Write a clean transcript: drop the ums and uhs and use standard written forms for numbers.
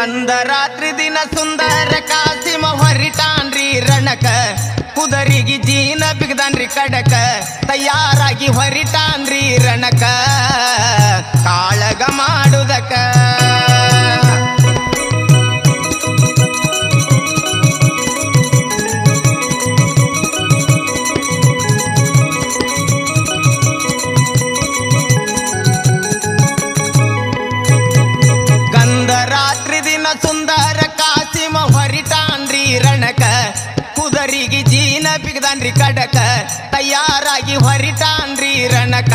ಕಂದ ರಾತ್ರಿ ದಿನ ಸುಂದರ ಕಾಸಿಮ ಹೊರಿಟಾನ್ರಿ ರಣಕ ಕುದರಿಗೆ ಜೀನ ಬಿಗದಾನ್ರಿ ಕಡಕ ತಯಾರಾಗಿ ಹೊರಿಟಾನ್ರಿ ರಣಕ ಕಾಳಗ ಮಾಡುದಕ ಸುಂದರ ಕಾಸಿಮ ಹೊರಿಟಾನ್ರಿ ರಣಕ ಕುದರಿಗೆ ಜೀನ ಬಿಗದಾನ್ರಿ ಕಡಕ ತಯಾರಾಗಿ ಹೊರಿಟಾನ್ರಿ ರಣಕ